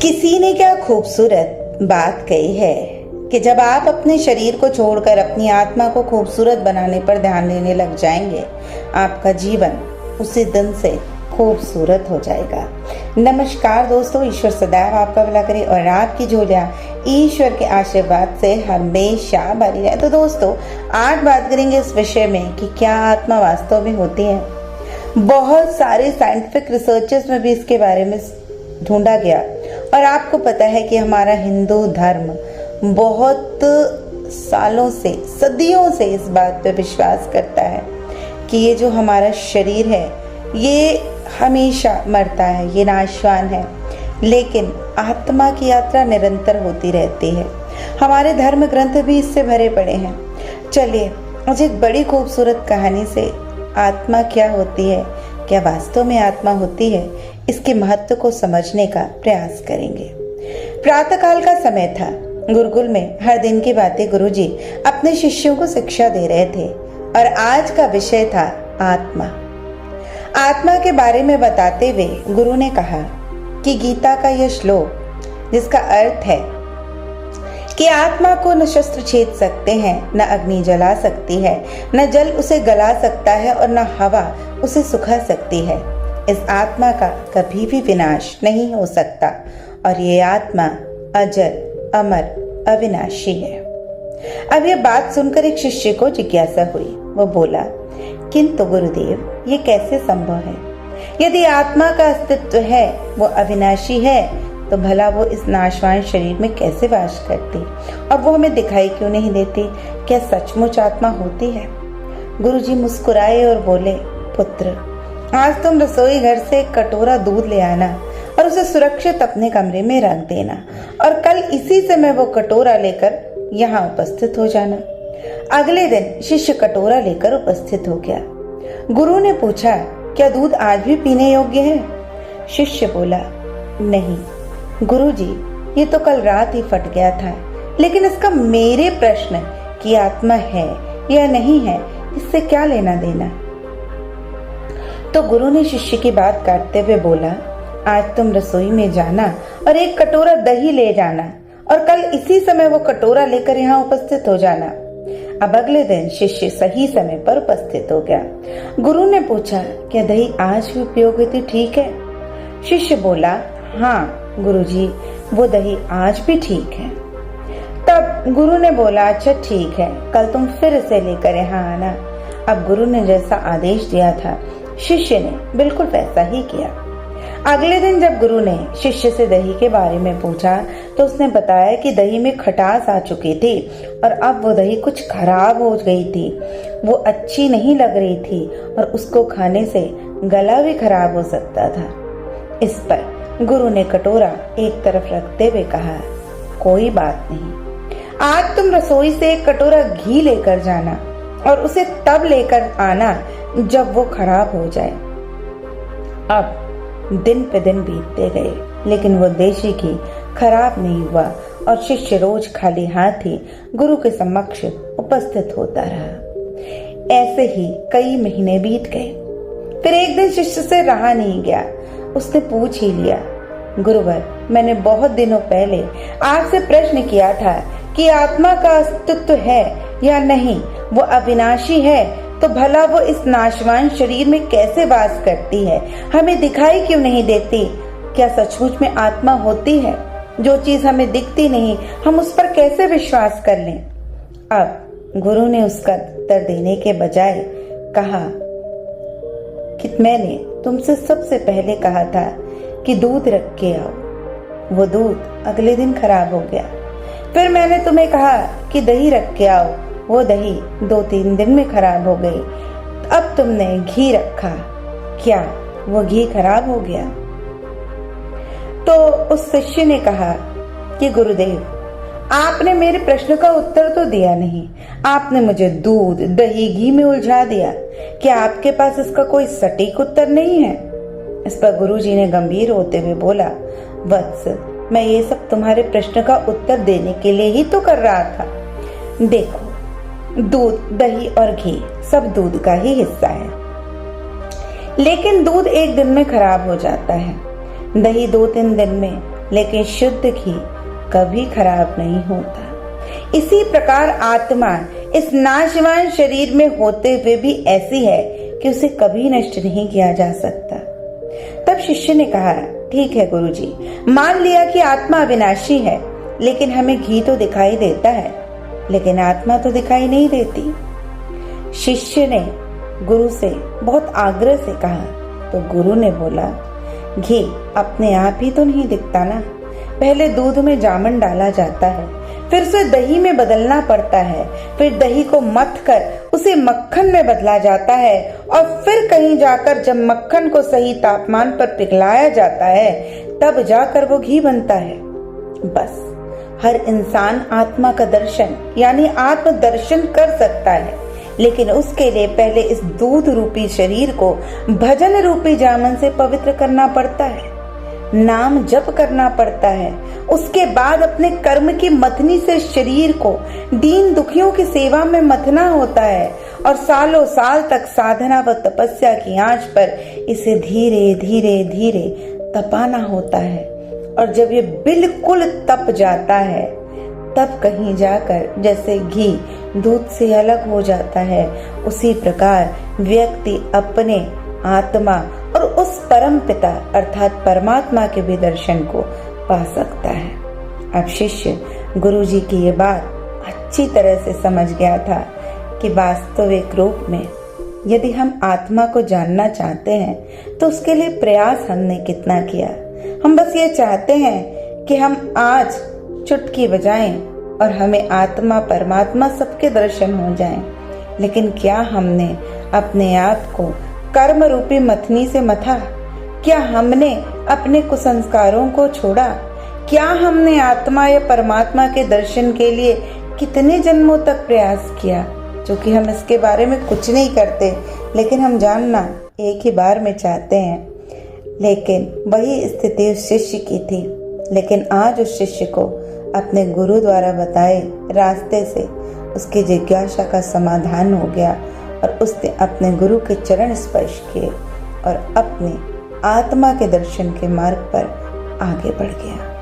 किसी ने क्या खूबसूरत बात कही है कि जब आप अपने शरीर को छोड़कर अपनी आत्मा को खूबसूरत बनाने पर ध्यान देने लग जाएंगे, आपका जीवन उसी दिन से खूबसूरत हो जाएगा। नमस्कार दोस्तों, ईश्वर सदैव आपका भला करे और आपकी झोलियां ईश्वर के आशीर्वाद से हमेशा भरी रहे। तो दोस्तों, आज बात करेंगे इस विषय में कि क्या आत्मा वास्तव में होती है। बहुत सारे साइंटिफिक रिसर्चेस में भी इसके बारे में ढूंढा गया और आपको पता है कि हमारा हिंदू धर्म बहुत सालों से, सदियों से इस बात पर विश्वास करता है कि ये जो हमारा शरीर है ये हमेशा मरता है, ये नाशवान है, लेकिन आत्मा की यात्रा निरंतर होती रहती है। हमारे धर्म ग्रंथ भी इससे भरे पड़े हैं। चलिए आज एक बड़ी खूबसूरत कहानी से आत्मा क्या होती है, क्या वास्तव में आत्मा होती है, इसके महत्व को समझने का प्रयास करेंगे। प्रातःकाल का समय था। गुरुकुल में हर दिन की बातें गुरुजी अपने शिष्यों को शिक्षा दे रहे थे और आज का विषय था आत्मा। आत्मा के बारे में बताते हुए गुरु ने कहा कि गीता का यह श्लोक, जिसका अर्थ है कि आत्मा को न शस्त्र छेद सकते हैं, न अग्नि जला सकती है, न जल उसे गला सकता है और न हवा उसे सुखा सकती है, इस आत्मा का कभी भी विनाश नहीं हो सकता और ये आत्मा अजर, अमर, अविनाशी है। अब यह बात सुनकर एक शिष्य को जिज्ञासा हुई। वो बोला, किंतु गुरुदेव, ये कैसे संभव है? यदि आत्मा का अस्तित्व है, वो अविनाशी है, तो भला वो इस नाशवान शरीर में कैसे वास करती और वो हमें दिखाई क्यों नहीं देती? क्या सचमुच आत्मा होती है? गुरुजी मुस्कुराए और बोले, पुत्र, आज तुम रसोई घर से एक कटोरा दूध ले आना और उसे सुरक्षित अपने कमरे में रख देना और कल इसी समय वो कटोरा लेकर यहाँ उपस्थित हो जाना। अगले दिन शिष्य कटोरा लेकर उपस्थित हो गया। गुरु ने पूछा, क्या दूध आज भी पीने योग्य है? शिष्य बोला, नहीं गुरुजी, ये तो कल रात ही फट गया था, लेकिन इसका मेरे प्रश्न की आत्मा है या नहीं है, इससे क्या लेना देना? तो गुरु ने शिष्य की बात काटते हुए बोला, आज तुम रसोई में जाना और एक कटोरा दही ले जाना और कल इसी समय वो कटोरा लेकर यहाँ उपस्थित हो जाना। अब अगले दिन शिष्य सही समय पर उपस्थित हो गया। गुरु ने पूछा, क्या दही आज भी उपयोग हेतु ठीक है? शिष्य बोला, हाँ गुरुजी, वो दही आज भी ठीक है। तब गुरु ने बोला, अच्छा ठीक है, कल तुम फिर इसे लेकर यहाँ आना। अब गुरु ने जैसा आदेश दिया था, शिष्य ने बिल्कुल वैसा ही किया। अगले दिन जब गुरु ने शिष्य से दही के बारे में पूछा तो उसने बताया कि दही में खटास आ चुकी थी और अब वो दही कुछ खराब हो गई थी, वो अच्छी नहीं लग रही थी और उसको खाने से गला भी खराब हो सकता था। इस पर गुरु ने कटोरा एक तरफ रखते हुए कहा, कोई बात नहीं, आज तुम रसोई से एक कटोरा घी लेकर जाना और उसे तब लेकर आना जब वो खराब हो जाए। अब दिन पे दिन बीतते गए, लेकिन वो देशी घी खराब नहीं हुआ और शिष्य रोज खाली हाथ ही गुरु के समक्ष उपस्थित होता रहा। ऐसे ही कई महीने बीत गए। फिर एक दिन शिष्य से रहा नहीं गया, उसने पूछ ही लिया, गुरुवर, मैंने बहुत दिनों पहले आपसे प्रश्न किया था कि आत्मा का अस्तित्व है या नहीं, वो अविनाशी है, तो भला वो इस नाशवान शरीर में कैसे वास करती है, हमें दिखाई क्यों नहीं देती? क्या सचमुच में आत्मा होती है? जो चीज हमें दिखती नहीं, हम उस पर कैसे विश्वास कर लें? अब गुरु ने उसका उत्तर देने के बजाय कहा कि मैंने तुमसे सबसे पहले कहा था कि दूध रख के आओ, वो दूध अगले दिन खराब हो गया। फिर मैंने तुम्हें कहा कि दही रख के आओ, वो दही 2-3 दिन में खराब हो गई। अब तुमने घी रखा, क्या वो घी खराब हो गया? तो उस शिष्य ने कहा कि गुरुदेव, आपने मेरे प्रश्न का उत्तर तो दिया नहीं, आपने मुझे दूध, दही, घी में उलझा दिया। क्या आपके पास इसका कोई सटीक उत्तर नहीं है? इस पर गुरुजी ने गंभीर होते हुए बोला, वत्स, मैं ये सब तुम्हारे प्रश्न का उत्तर देने के लिए ही तो कर रहा था। देखो, दूध, दही और घी सब दूध का ही हिस्सा है, लेकिन दूध एक दिन में खराब हो जाता है, दही 2-3 दिन में, लेकिन शुद्ध घी कभी खराब नहीं होता। इसी प्रकार आत्मा इस नाशवान शरीर में होते हुए भी ऐसी है कि उसे कभी नष्ट नहीं किया जा सकता। तब शिष्य ने कहा, ठीक है गुरुजी, मान लिया कि आत्मा अविनाशी है, लेकिन हमें घी तो दिखाई देता है, लेकिन आत्मा तो दिखाई नहीं देती। शिष्य ने गुरु से बहुत आग्रह से कहा, तो गुरु ने बोला, घी अपने आप ही तो नहीं दिखता ना, पहले दूध में जामन डाला जाता है, फिर उसे दही में बदलना पड़ता है, फिर दही को मथ कर उसे मक्खन में बदला जाता है, और फिर कहीं जाकर जब मक्खन को सही तापमान पर पिघलाया जाता है तब जाकर वो घी बनता है। बस हर इंसान आत्मा का दर्शन यानी आत्म दर्शन कर सकता है, लेकिन उसके लिए पहले इस दूध रूपी शरीर को भजन रूपी जामन से पवित्र करना पड़ता है, नाम जप करना पड़ता है। उसके बाद अपने कर्म की मथनी से शरीर को दीन दुखियों की सेवा में मथना होता है, और सालों साल तक साधना व तपस्या की आंच पर इसे धीरे धीरे धीरे तपाना होता है। और जब ये बिल्कुल तप जाता है तब कहीं जाकर जैसे घी दूध से अलग हो जाता है, उसी प्रकार व्यक्ति अपने आत्मा और उस परम पिता अर्थात परमात्मा के भी दर्शन को पा सकता है। अब शिष्य गुरुजी की ये बात अच्छी तरह से समझ गया था कि वास्तविक रूप में यदि हम आत्मा को जानना चाहते हैं तो उसके लिए प्रयास हमने कितना किया। हम बस ये चाहते हैं कि हम आज चुटकी बजाएं और हमें आत्मा परमात्मा सबके दर्शन हो जाएं, लेकिन क्या हमने अपने आप को कर्म रूपी मथनी से मथा? क्या हमने अपने कुसंस्कारों को छोड़ा? क्या हमने आत्मा या परमात्मा के दर्शन के लिए कितने जन्मों तक प्रयास किया? जो कि हम इसके बारे में कुछ नहीं करते, लेकिन हम जानना एक ही बार में चाहते हैं। लेकिन वही स्थिति उस शिष्य की थी, लेकिन आज उस शिष्य को अपने गुरु द्वारा बताए रास्ते से उसकी जिज्ञासा का समाधान हो गया, और उसने अपने गुरु के चरण स्पर्श किए और अपने आत्मा के दर्शन के मार्ग पर आगे बढ़ गया।